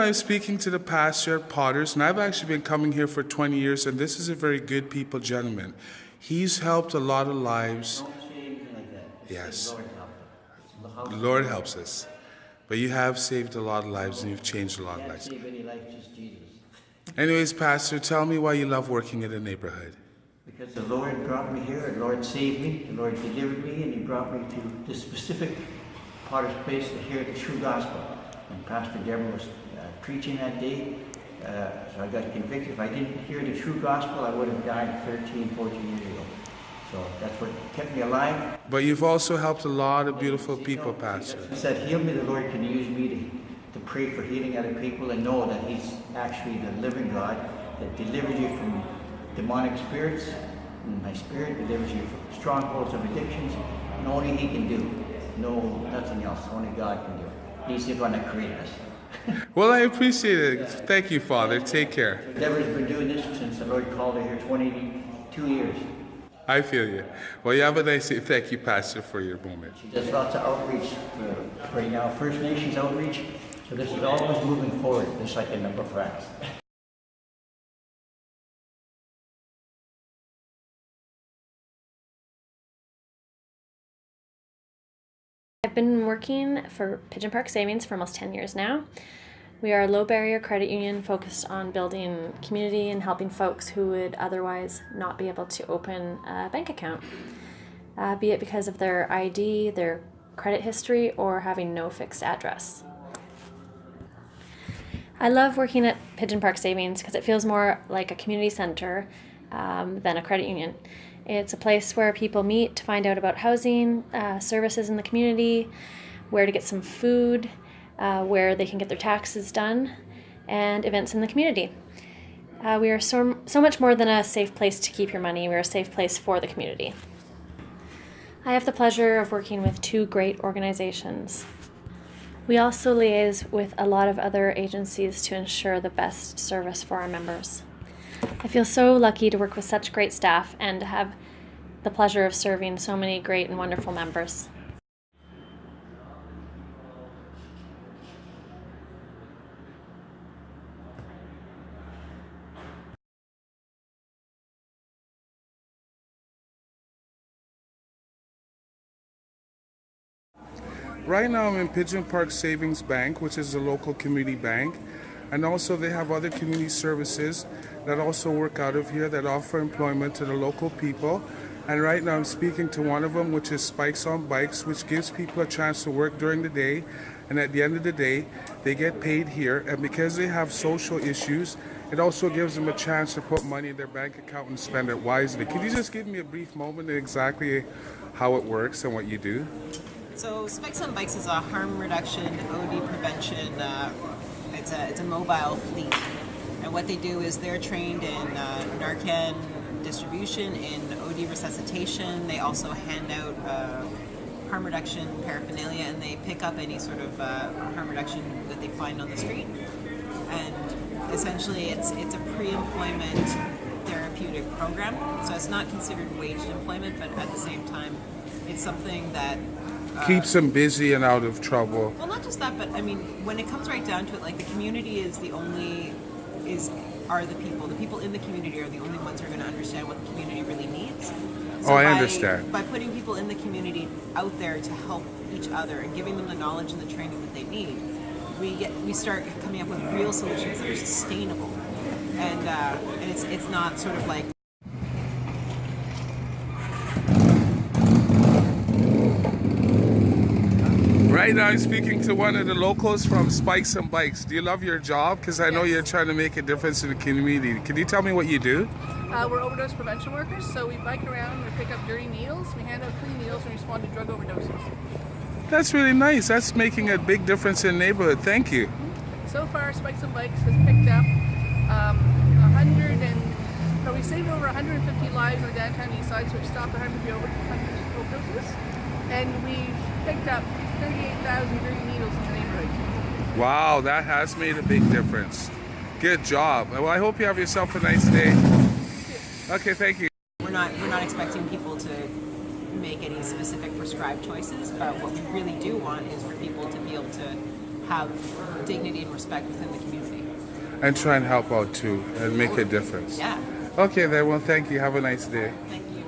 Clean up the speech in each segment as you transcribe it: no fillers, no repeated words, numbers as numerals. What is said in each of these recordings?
I'm speaking to the pastor at Potters, and I've actually been coming here for 20 years, and this is a very good people gentleman. He's helped a lot of lives. Don't say anything like that. Yes. The Lord helped him. The Lord helps us. But you have saved a lot of lives, and you've changed a lot of Can't lives. save any life, just Jesus. Anyways, Pastor, tell me why you love working in the neighborhood. Because the Lord brought me here, the Lord saved me, the Lord delivered me, and He brought me to this specific Potter's place to hear the true gospel. And Pastor Deborah was preaching that day, so I got convicted. If I didn't hear the true gospel, I would have died 13, 14 years ago. So that's what kept me alive. But you've also helped a lot of beautiful people, Pastor. He said, heal me, the Lord can use me to pray for healing other people and know that He's actually the living God that delivers you from demonic spirits. And my spirit delivers you from strongholds of addictions. And only He can do. No, nothing else. Only God can do it. He's the one that created us. Well, I appreciate it. Thank you, Father. Take care. Deborah's been doing this since the Lord called her here 22 years. I feel you. Well, you have a nice day. Thank you, Pastor, for your moment. She does lots of outreach right now, First Nations outreach. So this is always moving forward, just like in the book of Acts. I've been working for Pigeon Park Savings for almost 10 years now. We are a low barrier credit union focused on building community and helping folks who would otherwise not be able to open a bank account, be it because of their ID, their credit history, or having no fixed address. I love working at Pigeon Park Savings because it feels more like a community center than a credit union. It's a place where people meet to find out about housing, services in the community, where to get some food, where they can get their taxes done, and events in the community. We are so much more than a safe place to keep your money. We're a safe place for the community. I have the pleasure of working with 2 great organizations. We also liaise with a lot of other agencies to ensure the best service for our members. I feel so lucky to work with such great staff and to have the pleasure of serving so many great and wonderful members. Right now I'm in Pigeon Park Savings Bank, which is a local community bank. And also they have other community services that also work out of here that offer employment to the local people. And right now I'm speaking to one of them, which is Spikes on Bikes, which gives people a chance to work during the day. And at the end of the day, they get paid here. And because they have social issues, it also gives them a chance to put money in their bank account and spend it wisely. Could you just give me a brief moment of exactly how it works and what you do? So Spikes on Bikes is a harm reduction, OD prevention. It's a mobile fleet, and what they do is they're trained in Narcan distribution, in OD resuscitation. They also hand out harm reduction paraphernalia, and they pick up any sort of harm reduction that they find on the street. And essentially, it's a pre-employment therapeutic program. So it's not considered waged employment, but at the same time, it's something that keeps them busy and out of trouble. Well, not just that, but I mean, when it comes right down to it, like the community is the people. The people in the community are the only ones who are going to understand what the community really needs. So I understand. By putting people in the community out there to help each other and giving them the knowledge and the training that they need, we start coming up with real solutions that are sustainable, and it's not sort of like. Right now I'm speaking to one of the locals from Spikes and Bikes. Do you love your job? Because I know you're trying to make a difference in the community. Can you tell me what you do? We're overdose prevention workers, so we bike around, we pick up dirty needles, we hand out clean needles, and respond to drug overdoses. That's really nice. That's making a big difference in the neighborhood. Thank you. So far, Spikes and Bikes has picked up we saved over 150 lives on the downtown east side, so we've stopped 100 overdoses, and we've picked up 38,000 dirty needles in the neighborhood. Wow, that has made a big difference. Good job. Well, I hope you have yourself a nice day. Okay, thank you. We're not expecting people to make any specific prescribed choices, but what we really do want is for people to be able to have dignity and respect within the community. And try and help out too and make a difference. Yeah. Okay then, well thank you. Have a nice day. Thank you.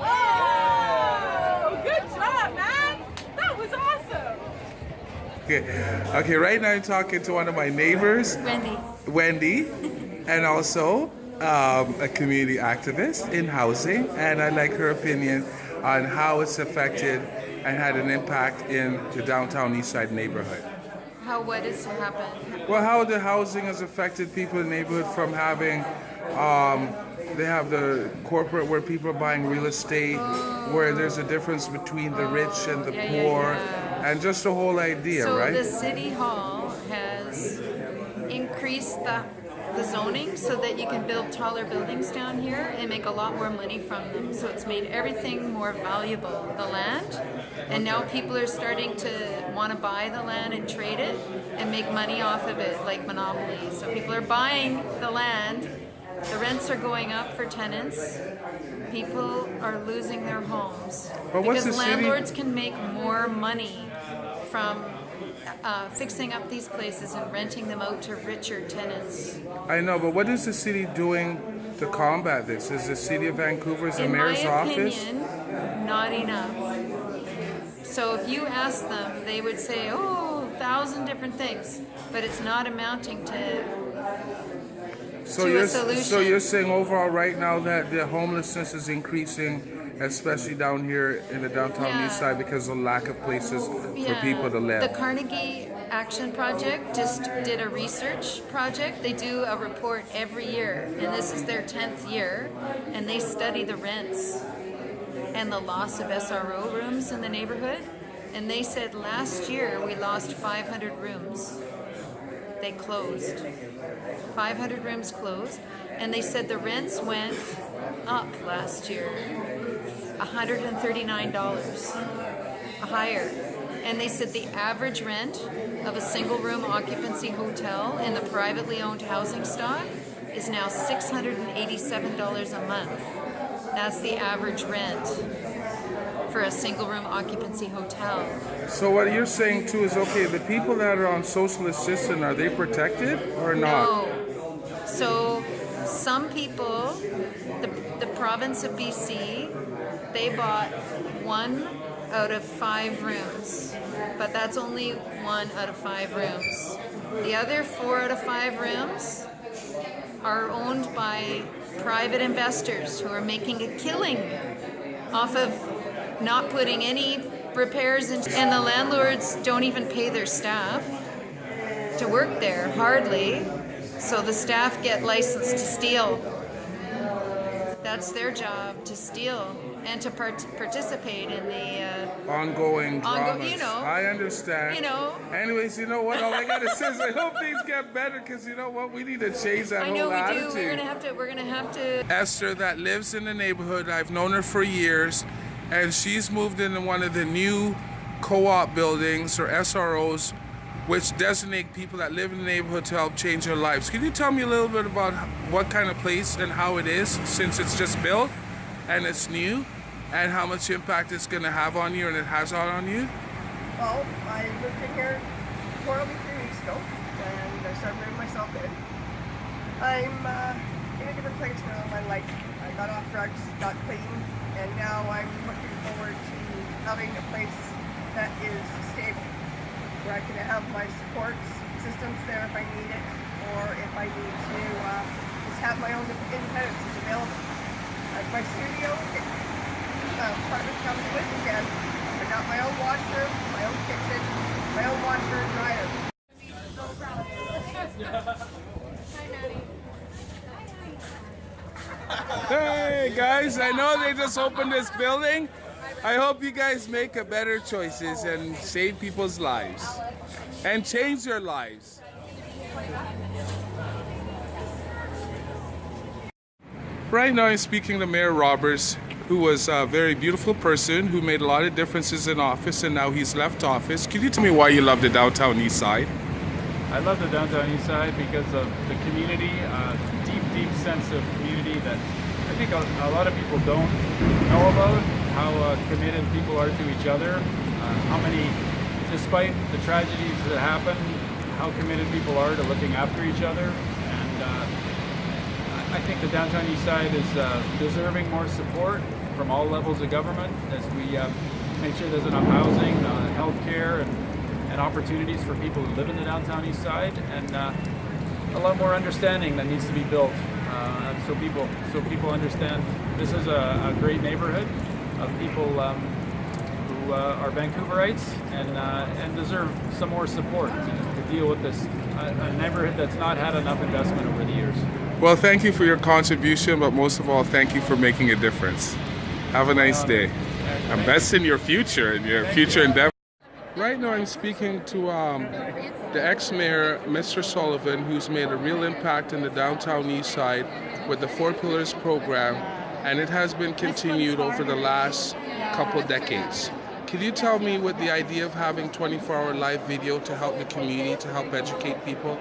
Oh, good job, man! That was awesome! Okay, right now I'm talking to one of my neighbors, Wendy, and also a community activist in housing, and I'd like her opinion on how it's affected and had an impact in the downtown East Side neighborhood. How what has happened? Well, how the housing has affected people in the neighborhood from having, they have the corporate where people are buying real estate, where there's a difference between the rich and the poor, and just the whole idea, So right? the city hall has increased the zoning so that you can build taller buildings down here and make a lot more money from them. So it's made everything more valuable, the land. And now people are starting to want to buy the land and trade it and make money off of it like monopoly. So people are buying the land, the rents are going up for tenants, people are losing their homes. But what's because the city- landlords can make more money from fixing up these places and renting them out to richer tenants. I know, but what is the city doing to combat this? Is the city of Vancouver's the In my mayor's office? opinion, not enough. So if you ask them, they would say, oh, 1,000 different things, but it's not amounting to So to a you're solution. so you're saying overall right now that the homelessness is increasing, especially down here in the downtown Yeah. east side because of lack of places for people to live. The Carnegie Action Project just did a research project. They do a report every year, and this is their 10th year, and they study the rents and the loss of SRO rooms in the neighborhood. And they said last year we lost 500 rooms. They closed. 500 rooms closed, and they said the rents went up last year, $139 higher. And they said the average rent of a single room occupancy hotel in the privately owned housing stock is now $687 a month. That's the average rent for a single room occupancy hotel. So what you're saying too is okay, the people that are on social assistance, are they protected or not? No. So some people, the province of BC, they bought 1 out of 5 rooms, but that's only 1 out of 5 rooms. The other 4 out of 5 rooms are owned by private investors who are making a killing off of not putting any repairs in, and the landlords don't even pay their staff to work there, hardly. So the staff get licensed to steal. That's their job, to steal and to participate in the Ongoing dramas. you know. I understand. You know. Anyways, you know what? All I gotta say is I hope things get better because you know what? We need to change that I whole know we attitude. do. We're gonna have to. Esther that lives in the neighborhood. I've known her for years, and she's moved into one of the new co-op buildings or SROs, which designate people that live in the neighborhood to help change their lives. Can you tell me a little bit about what kind of place and how it is since it's just built and it's new, and how much impact it's going to have on you and it has on you? Well, I moved in here 3 weeks ago, and I started moving myself in. I'm in a different place now in my life. I got off drugs, got clean, and now I'm looking forward to having a place that is stable, where I can have my support systems there if I need it, or if I need to just have my own independence is available. Like my studio, apartment comes with again. I got my own washroom, my own kitchen, my own washer and dryer. Hey guys, I know they just opened this building. I hope you guys make a better choices and save people's lives and change their lives. Right now I'm speaking to Mayor Roberts who was a very beautiful person who made a lot of differences in office, and now he's left office. Could you tell me why you love the downtown east side? I love the downtown east side because of the community, deep sense of community that I think a lot of people don't know about, how committed people are to each other, how many, despite the tragedies that happen, how committed people are to looking after each other. And I think the downtown east side is deserving more support from all levels of government as we make sure there's enough housing, healthcare, and opportunities for people who live in the downtown east side, and a lot more understanding that needs to be built so people understand this is a great neighborhood of people who are Vancouverites and deserve some more support to deal with this a neighborhood that's not had enough investment over the years. Well, thank you for your contribution, but most of all, thank you for making a difference. Have a nice day. And best in your future endeavor. Right now I'm speaking to the ex-mayor, Mr. Sullivan, who's made a real impact in the downtown east side with the Four Pillars program, and it has been continued over the last couple decades. Can you tell me with the idea of having 24-hour live video to help the community, to help educate people,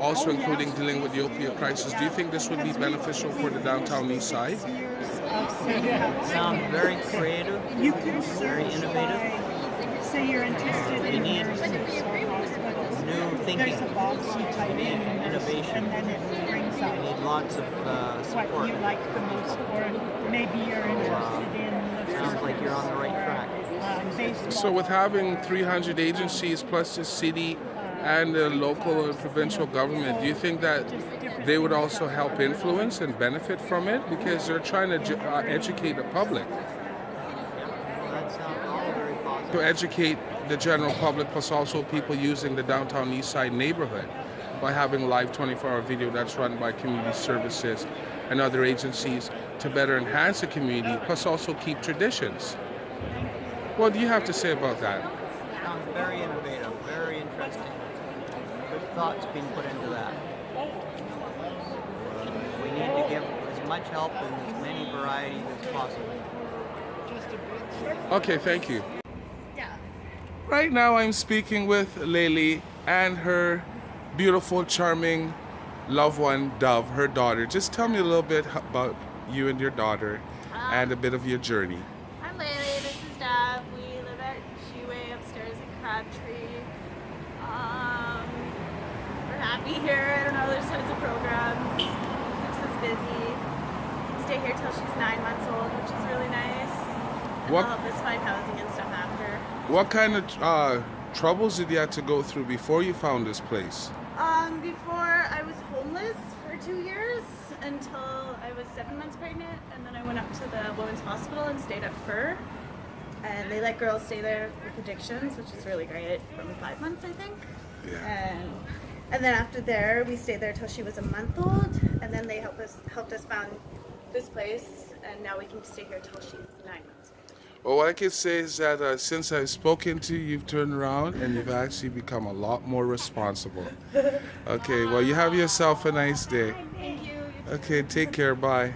also including dealing with the opioid crisis, do you think this would be beneficial for the downtown east side? Sound very creative, very innovative. So you're interested We in need new thinking. We need innovation. and then it brings We up need lots of what support. you like the most, or maybe you're interested in Sounds like you're on the right track. baseball. So with having 300 agencies plus the city and the local and provincial government, do you think that they would also help influence and benefit from it? Because they're trying to educate the public. That sounds all very positive. To educate the general public plus also people using the downtown east side neighborhood by having live 24-hour video that's run by community services and other agencies to better enhance the community plus also keep traditions. What do you have to say about that? Sounds very innovative, very interesting. Good thoughts being put into that. We need to give as much help in as many varieties as possible. Okay, thank you. Right now I'm speaking with Lily and her beautiful, charming loved one, Dove, her daughter. Just tell me a little bit about you and your daughter and a bit of your journey. I'm Laylee, this is Dove. We live at Shoeway upstairs in Crabtree. We're happy here. I don't know, there's tons of programs. Keeps us busy. We can stay here till she's 9 months old, which is really nice. And What- they'll help us find housing and stuff after. What kind of troubles did you have to go through before you found this place? Before I was homeless for 2 years until I was 7 months pregnant, and then I went up to the women's hospital and stayed at Fur. And they let girls stay there with addictions, which is really great, from 5 months, I think. Yeah. And then after there, we stayed there till she was a month old, and then they helped us found this place, and now we can stay here till she's 9 months. Well, what I can say is that since I've spoken to you, you've turned around and you've actually become a lot more responsible. Okay, well, you have yourself a nice day. Thank you. Okay, take care. Bye.